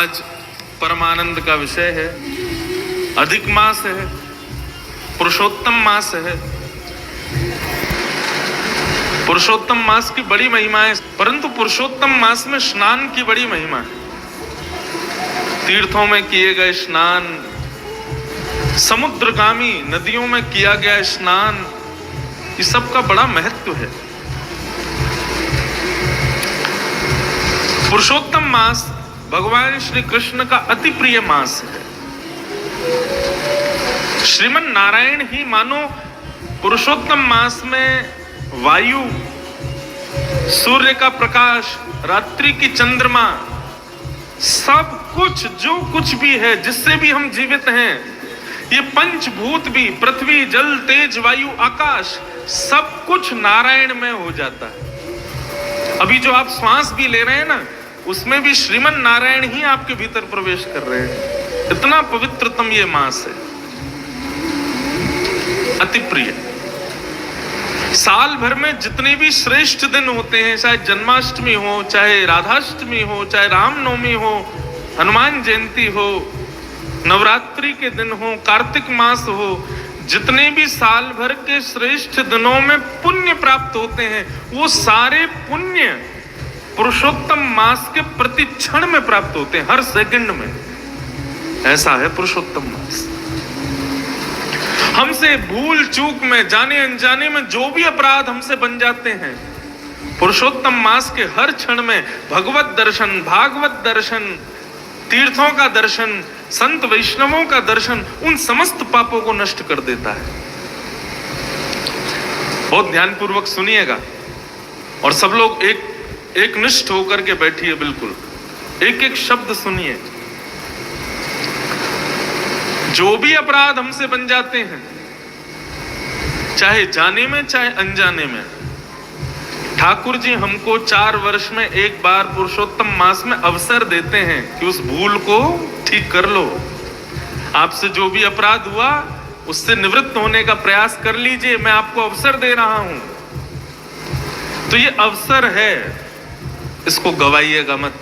आज परमानंद का विषय है, अधिक मास है, पुरुषोत्तम मास है। पुरुषोत्तम मास की बड़ी महिमा है, परंतु पुरुषोत्तम मास में स्नान की बड़ी महिमा है। तीर्थों में किए गए स्नान, समुद्रगामी नदियों में किया गया स्नान, इस सब का बड़ा महत्व है। पुरुषोत्तम मास भगवान श्री कृष्ण का अति प्रिय मास है। श्रीमन नारायण ही मानो पुरुषोत्तम मास में वायु, सूर्य का प्रकाश, रात्रि की चंद्रमा, सब कुछ जो कुछ भी है जिससे भी हम जीवित हैं, ये पंचभूत भी, पृथ्वी, जल, तेज, वायु, आकाश, सब कुछ नारायण में हो जाता है। अभी जो आप श्वास भी ले रहे हैं ना, उसमें भी श्रीमन नारायण ही आपके भीतर प्रवेश कर रहे हैं। इतना पवित्रतम ये मास है, अति प्रिय। साल भर में जितने भी श्रेष्ठ दिन होते हैं, चाहे जन्माष्टमी हो, चाहे राधाष्टमी हो, चाहे रामनवमी हो, हनुमान जयंती हो, नवरात्रि के दिन हो, कार्तिक मास हो, जितने भी साल भर के श्रेष्ठ दिनों में पुण्य प्राप्त होते हैं, वो सारे पुण्य पुरुषोत्तम मास के प्रति क्षण में प्राप्त होते हैं, हर सेकंड में। ऐसा है पुरुषोत्तम मास। हमसे भूल चूक में, जाने अनजाने में जो भी अपराध हमसे बन जाते हैं, पुरुषोत्तम मास के हर क्षण में भगवत दर्शन, भागवत दर्शन, तीर्थों का दर्शन, संत वैष्णवों का दर्शन उन समस्त पापों को नष्ट कर देता है। बहुत ध्यानपूर्वक सुनिएगा और सब लोग एक निष्ठ होकर के बैठिए, बिल्कुल एक एक शब्द सुनिए। जो भी अपराध हमसे बन जाते हैं, चाहे जाने में चाहे अनजाने में, ठाकुर जी हमको 4 वर्ष में एक बार पुरुषोत्तम मास में अवसर देते हैं कि उस भूल को ठीक कर लो। आपसे जो भी अपराध हुआ उससे निवृत्त होने का प्रयास कर लीजिए, मैं आपको अवसर दे रहा हूं। तो ये अवसर है, इसको गवाइएगा मत।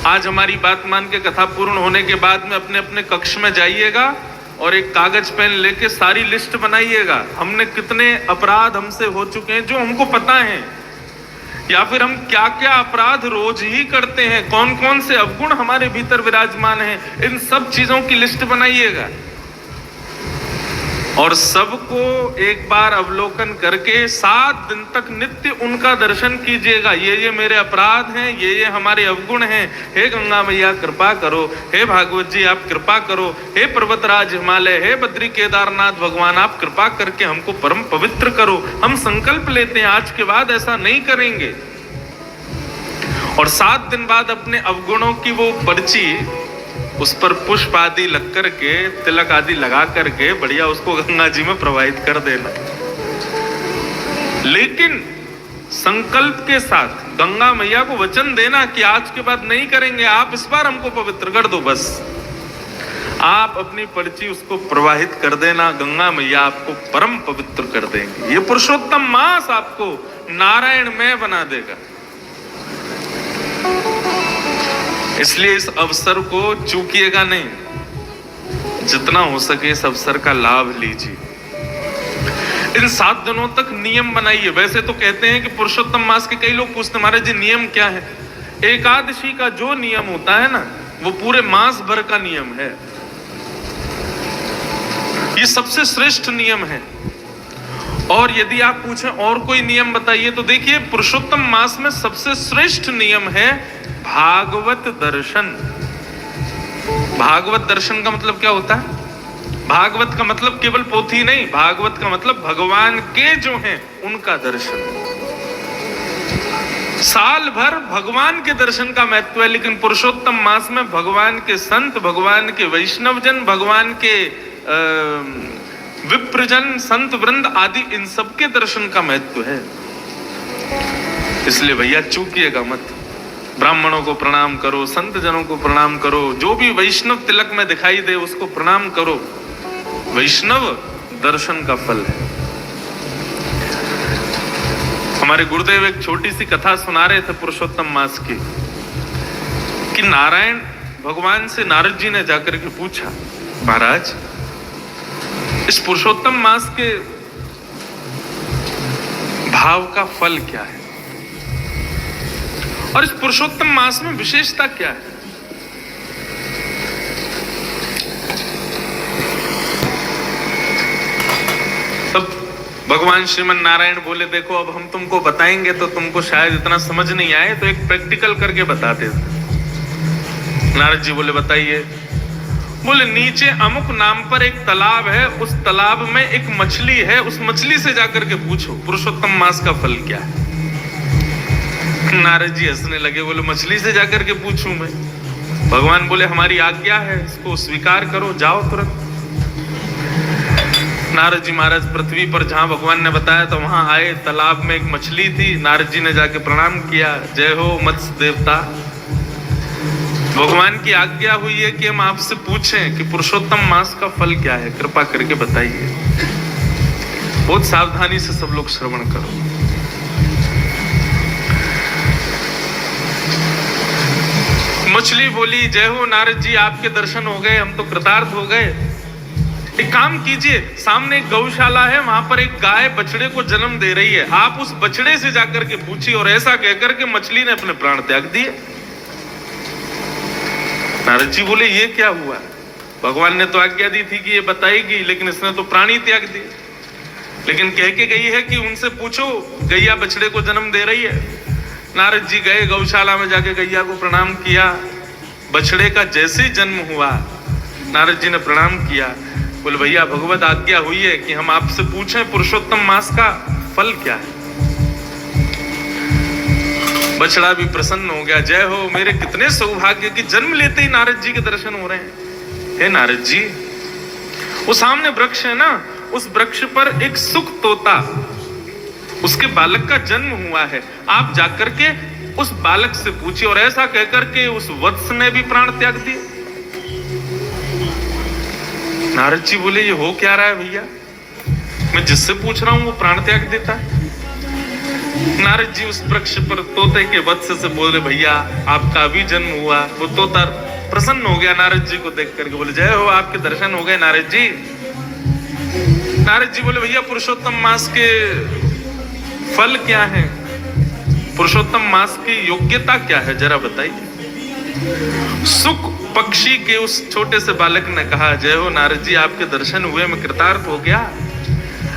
आज हमारी बात मान के कथा पूर्ण होने के बाद में अपने अपने कक्ष में जाइएगा और एक कागज पेन लेके सारी लिस्ट बनाइएगा। हमने कितने अपराध हमसे हो चुके हैं जो हमको पता है, या फिर हम क्या क्या अपराध रोज ही करते हैं, कौन कौन से अवगुण हमारे भीतर विराजमान हैं, इन सब चीजों की लिस्ट बनाइएगा और सबको एक बार अवलोकन करके 7 दिन तक नित्य उनका दर्शन कीजिएगा। ये मेरे अपराध हैं, ये हमारे अवगुण हैं, हे गंगा मैया कृपा करो, हे भागवत जी आप कृपा करो, हे पर्वतराज हिमालय, हे बद्री केदारनाथ भगवान आप कृपा करके हमको परम पवित्र करो। हम संकल्प लेते हैं आज के बाद ऐसा नहीं करेंगे। और 7 दिन बाद अपने अवगुणों की वो पर्ची, उस पर पुष्प आदि लग करके, तिलक आदि लगा करके बढ़िया उसको गंगा जी में प्रवाहित कर देना। लेकिन संकल्प के साथ गंगा मैया को वचन देना कि आज के बाद नहीं करेंगे, आप इस बार हमको पवित्र कर दो। बस आप अपनी पर्ची उसको प्रवाहित कर देना, गंगा मैया आपको परम पवित्र कर देंगे। ये पुरुषोत्तम मास आपको नारायणमय बना देगा। इसलिए इस अवसर को चूकिएगा नहीं, जितना हो सके इस अवसर का लाभ लीजिए। इन 7 दिनों तक नियम बनाइए। वैसे तो कहते हैं कि पुरुषोत्तम मास के, कई लोग पूछते महाराज जी नियम क्या है? एकादशी का जो नियम होता है ना, वो पूरे मास भर का नियम है। ये सबसे श्रेष्ठ नियम है। और यदि आप पूछें और कोई नियम बताइए, तो देखिए पुरुषोत्तम मास में सबसे श्रेष्ठ नियम है भागवत दर्शन। भागवत दर्शन का मतलब क्या होता है? भागवत का मतलब केवल पोथी नहीं, भागवत का मतलब भगवान के जो हैं उनका दर्शन। साल भर भगवान के दर्शन का महत्व है, लेकिन पुरुषोत्तम मास में भगवान के संत, भगवान के वैष्णवजन, भगवान के विप्रजन, संत वृंद आदि, इन सबके दर्शन का महत्व है। इसलिए भैया चूकिएगा मत। ब्राह्मणों को प्रणाम करो, संत जनों को प्रणाम करो, जो भी वैष्णव तिलक में दिखाई दे उसको प्रणाम करो। वैष्णव दर्शन का फल है। हमारे गुरुदेव एक छोटी सी कथा सुना रहे थे पुरुषोत्तम मास की, कि नारायण भगवान से नारद जी ने जाकर के पूछा, महाराज इस पुरुषोत्तम मास के भाव का फल क्या है और इस पुरुषोत्तम मास में विशेषता क्या है? तब भगवान श्रीमन नारायण बोले, देखो अब हम तुमको बताएंगे तो तुमको शायद इतना समझ नहीं आए, तो एक प्रैक्टिकल करके बताते। नारद जी बोले, बताइए। बोले, नीचे अमुक नाम पर एक तालाब है, उस तालाब में एक मछली है, उस मछली से जाकर के पूछो पुरुषोत्तम मास का फल क्या है। नारद जी हंसने लगे, बोले मछली से जाकर के पूछूं मैं? भगवान बोले, हमारी आज्ञा है, इसको स्वीकार करो, जाओ तुरंत। नारद जी महाराज पृथ्वी पर जहां भगवान ने बताया तो वहां आए, तालाब में एक मछली थी। नारद जी ने जाके प्रणाम किया, जय हो मत्स्य देवता, भगवान की आज्ञा हुई है कि हम आपसे पूछें कि पुरुषोत्तम मास का फल क्या है, कृपा करके बताइए। बहुत सावधानी से सब लोग श्रवण करो। मछली बोली, जय हो नारद जी, आपके दर्शन हो गए, हम तो कृतार्थ हो गए। एक काम कीजिए, सामने एक गौशाला है, वहां पर एक गाय बछड़े को जन्म दे रही है, आप उस बछड़े से जाकर के पूछिए। और ऐसा कहकर के मछली ने अपने प्राण त्याग दिए। नारद जी बोले, ये क्या हुआ? भगवान ने तो आज्ञा दी थी कि ये बताएगी, लेकिन इसने तो प्राणी त्याग दिए। लेकिन कह के गई है कि उनसे पूछो, गैया बछड़े को जन्म दे रही है। नारद जी गए गौशाला में, जाके गैया को प्रणाम किया। बछड़े का जैसे ही जन्म हुआ, नारद जी ने प्रणाम किया, बोले भैया भगवत आज्ञा हुई है कि हम आपसे पूछें पुरुषोत्तम मास का फल क्या है। बछड़ा भी प्रसन्न हो गया, जय हो, मेरे कितने सौभाग्य कि जन्म लेते ही नारद जी के दर्शन हो रहे हैं। हे नारद जी, वो सामने वृक्ष है ना, उस वृक्ष पर एक सुख तोता, उसके बालक का जन्म हुआ है, आप जाकर के उस बालक से पूछिए। और ऐसा कहकर के उस वत्स ने भी प्राण त्याग दिए। नारद जी बोले, ये हो क्या रहा है भैया? मैं जिससे पूछ रहा हूं वो प्राण त्याग देता है। नारद जी उस वृक्ष पर तोते के वत्स से बोले, भैया आपका भी जन्म हुआ। वो तोता प्रसन्न हो गया नारद जी को देख करके, बोले जय हो, आपके दर्शन हो गए नारद जी। नारद जी बोले, भैया पुरुषोत्तम मास के फल क्या है, पुरुषोत्तम मास की योग्यता क्या है, जरा बताइए। सुख पक्षी के उस छोटे से बालक ने कहा, जय हो नारद जी, आपके दर्शन हुए, मैं कृतार्थ हो गया।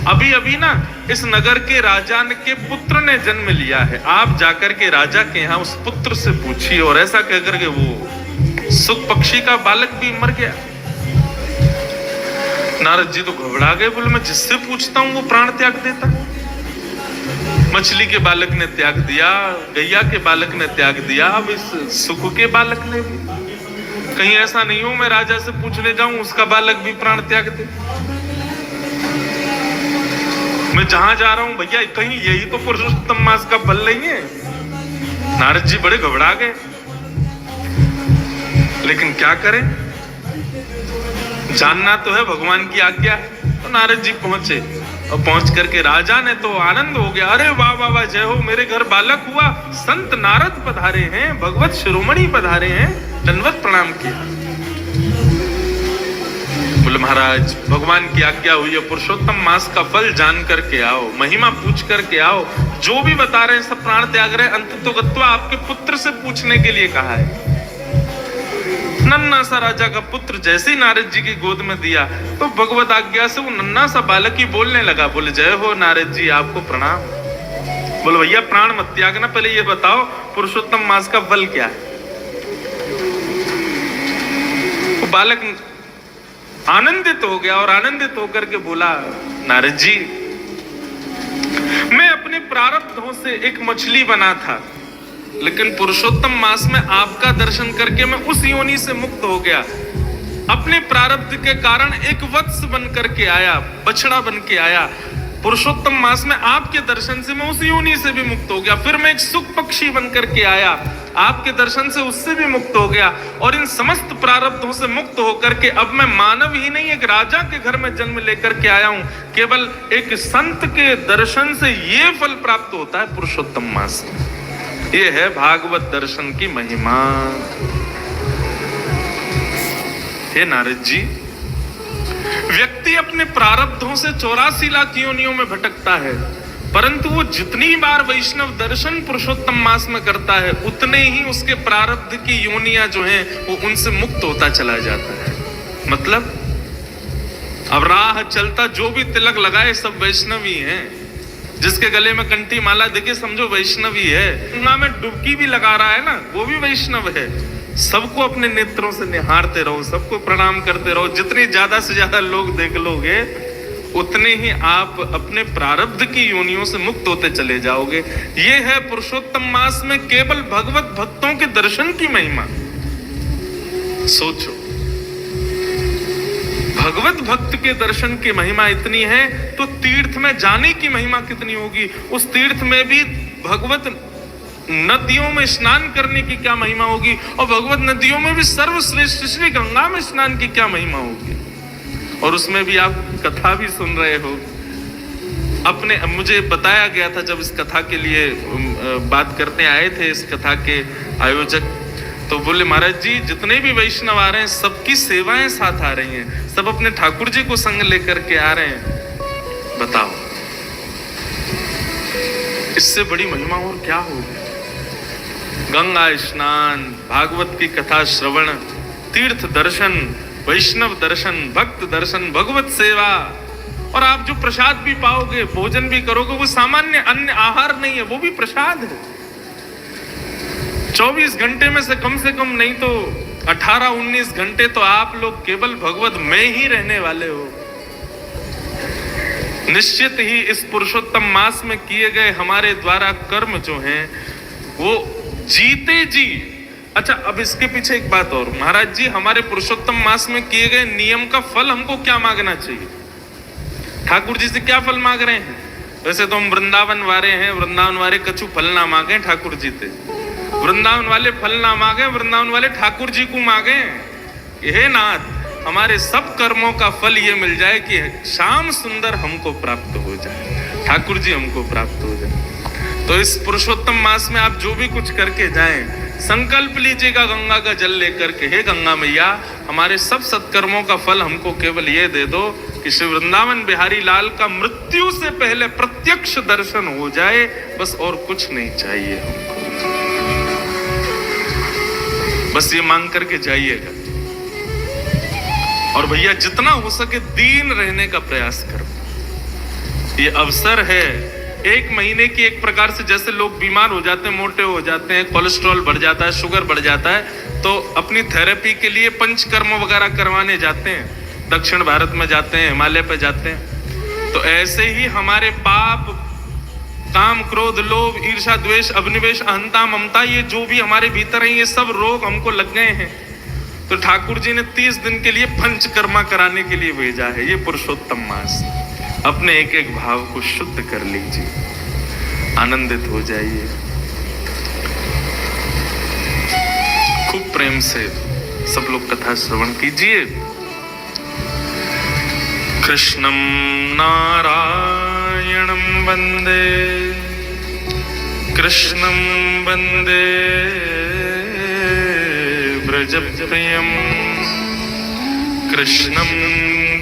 अभी अभी ना इस नगर के राजा के पुत्र ने जन्म लिया है, आप जाकर के राजा के यहाँ उस पुत्र से पूछिए। और ऐसा कहकर के वो सुख पक्षी का बालक भी मर गया। नारद जी तो घबरा गए, बोले मैं जिससे पूछता हूं वो प्राण त्याग देता। मछली के बालक ने त्याग दिया, गैया के बालक ने त्याग दिया, अब इस सुख के बालक ने भी। कहीं ऐसा नहीं हो मैं राजा से पूछने जाऊं उसका बालक भी प्राण त्याग दे। मैं जहां जा रहा हूं भैया, कहीं यही तो पुरुषोत्तम मास का फल नहीं है। नारद जी बड़े घबरा गए, लेकिन क्या करें, जानना तो है, भगवान की आज्ञा है। तो नारद जी पहुंचे और पहुंच करके राजा ने तो आनंद हो गया, अरे वाह वाह वाह, जय हो, मेरे घर बालक हुआ, संत नारद पधारे हैं, भगवत शिरोमणि पधारे हैं, दंडवत प्रणाम किया। बोले महाराज भगवान की आज्ञा हुई है, पुरुषोत्तम मास का फल जान करके आओ, महिमा पूछ करके आओ। जो भी बता रहे हैं सब प्राण त्याग रहे, अंततो गत्वा आपके पुत्र से पूछने के लिए कहा है। नन्ना सा राजा का पुत्र जैसे ही नारद जी की गोद में दिया तो भगवत आज्ञा से वो नन्ना सा बालक ही बोलने लगा। बोले जय हो नारद जी, आपको प्रणाम। बोले भैया प्राण मत त्यागना, पहले ये बताओ पुरुषोत्तम मास का फल क्या है। वो बालक आनंदित हो गया और आनंदित होकर के बोला, नारद जी मैं अपने प्रारब्धों से एक मछली बना था, लेकिन पुरुषोत्तम मास में आपका दर्शन करके मैं उस योनि से मुक्त हो गया। अपने प्रारब्ध के कारण एक वत्स बन करके आया, बछड़ा बन के आया। पुरुषोत्तम मास में आपके दर्शन से मैं उस योनि से भी मुक्त हो गया। फिर मैं एक सुख पक्षी बन करके आया, आपके दर्शन से उससे भी मुक्त हो गया। और इन समस्त प्रारब्धों से मुक्त होकर के अब मैं मानव ही नहीं, एक राजा के घर में जन्म लेकर के आया हूं। केवल एक संत के दर्शन से ये फल प्राप्त होता है पुरुषोत्तम मास। ये है भागवत दर्शन की महिमा। हे नारद जी, व्यक्ति अपने प्रारब्धों से 84 लाख योनियों में भटकता है, परंतु वो जितनी बार वैष्णव दर्शन पुरुषोत्तम मास में करता है, उतने ही उसके प्रारब्ध की योनियां जो हैं वो उनसे मुक्त होता चला जाता है। मतलब अब राह चलता जो भी तिलक लगाए सब वैष्णवी हैं। जिसके गले में कंठी माला दिखे समझो वैष्णवी है। गंगा में डुबकी भी लगा रहा है ना, वो भी वैष्णव है। सबको अपने नेत्रों से निहारते रहो, सबको प्रणाम करते रहो। जितने ज्यादा से ज्यादा लोग देख लोगे उतने ही आप अपने प्रारब्ध की योनियों से मुक्त होते चले जाओगे। ये है पुरुषोत्तम मास में केवल भगवत भक्तों के दर्शन की महिमा। सोचो, भगवत भक्त के दर्शन की महिमा इतनी है तो तीर्थ में जाने की महिमा कितनी होगी। उस तीर्थ में भी भगवत नदियों में स्नान करने की क्या महिमा होगी, और भगवत नदियों में भी सर्वश्रेष्ठ श्री गंगा में स्नान की क्या महिमा होगी। और उसमें भी आप कथा भी सुन रहे हो। अपने मुझे बताया गया था जब इस कथा के लिए बात करने आए थे इस कथा के आयोजक, तो बोले महाराज जी जितने भी वैष्णव आ रहे हैं सबकी सेवाएं साथ आ रही हैं, सब अपने ठाकुर जी को संग लेकर के आ रहे हैं। बताओ इससे बड़ी महिमा और क्या होगी। गंगा स्नान, भागवत की कथा श्रवण, तीर्थ दर्शन, वैष्णव दर्शन, भक्त दर्शन, भगवत सेवा, और आप जो प्रसाद भी पाओगे, भोजन भी करोगे, वो सामान्य अन्य आहार नहीं है, वो भी प्रसाद है। 24 घंटे में से कम नहीं तो 18-19 घंटे तो आप लोग केवल भगवत में ही रहने वाले हो। निश्चित ही इस पुरुषोत्तम मास में किए गए हमारे द्वारा कर्म जो हैं वो जीते जी। अच्छा, अब इसके पीछे एक बात और, महाराज जी हमारे पुरुषोत्तम मास में किए गए नियम का फल हमको क्या मांगना चाहिए? ठाकुर जी से क्या फल मांग रहे हैं? वैसे तो हम वृंदावन वाले हैं, वृंदावन वाले कछु फल ना मांगे ठाकुर जी से, वृंदावन वाले फल ना मांगे, वृंदावन वाले ठाकुर जी को मांगे। हे नाथ, हमारे सब कर्मों का फल ये मिल जाए कि श्याम सुंदर हमको प्राप्त हो जाए, ठाकुर जी हमको प्राप्त हो जाए। तो इस पुरुषोत्तम मास में आप जो भी कुछ करके जाएं, संकल्प लीजिएगा गंगा का जल लेकर के, हे गंगा मैया हमारे सब सत्कर्मों का फल हमको केवल ये दे दो कि श्री वृंदावन बिहारी लाल का मृत्यु से पहले प्रत्यक्ष दर्शन हो जाए, बस और कुछ नहीं चाहिए हमको। बस ये मांग करके जाइएगा। और भैया जितना हो सके दीन रहने का प्रयास करो। ये अवसर है, 1 महीने की एक प्रकार से जैसे लोग बीमार हो जाते हैं, मोटे हो जाते हैं, कोलेस्ट्रॉल बढ़ जाता है, शुगर बढ़ जाता है, तो अपनी थेरेपी के लिए पंचकर्म वगैरह करवाने जाते हैं, दक्षिण भारत में जाते हैं, हिमालय पे जाते हैं। तो ऐसे ही हमारे पाप, काम, क्रोध, लोभ, ईर्ष्या, द्वेष, अभिनिवेश, अहंता, ममता, ये जो भी हमारे भीतर है, ये सब रोग हमको लग गए हैं। तो ठाकुर जी ने 30 दिन के लिए पंचकर्मा कराने के लिए भेजा है। ये पुरुषोत्तम मास, अपने एक एक भाव को शुद्ध कर लीजिए, आनंदित हो जाइए। खूब प्रेम से सब लोग कथा श्रवण कीजिए। कृष्णं नारायणं वंदे, कृष्णं वंदे व्रजप्रियं, कृष्णं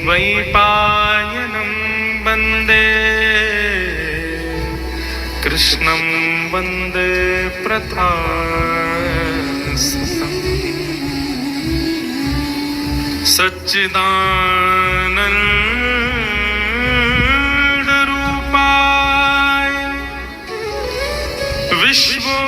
द्वैपायनं वंदे, कृष्णं वंदे प्रथासुतं। सच्चिदानंद रूपाय विश्वो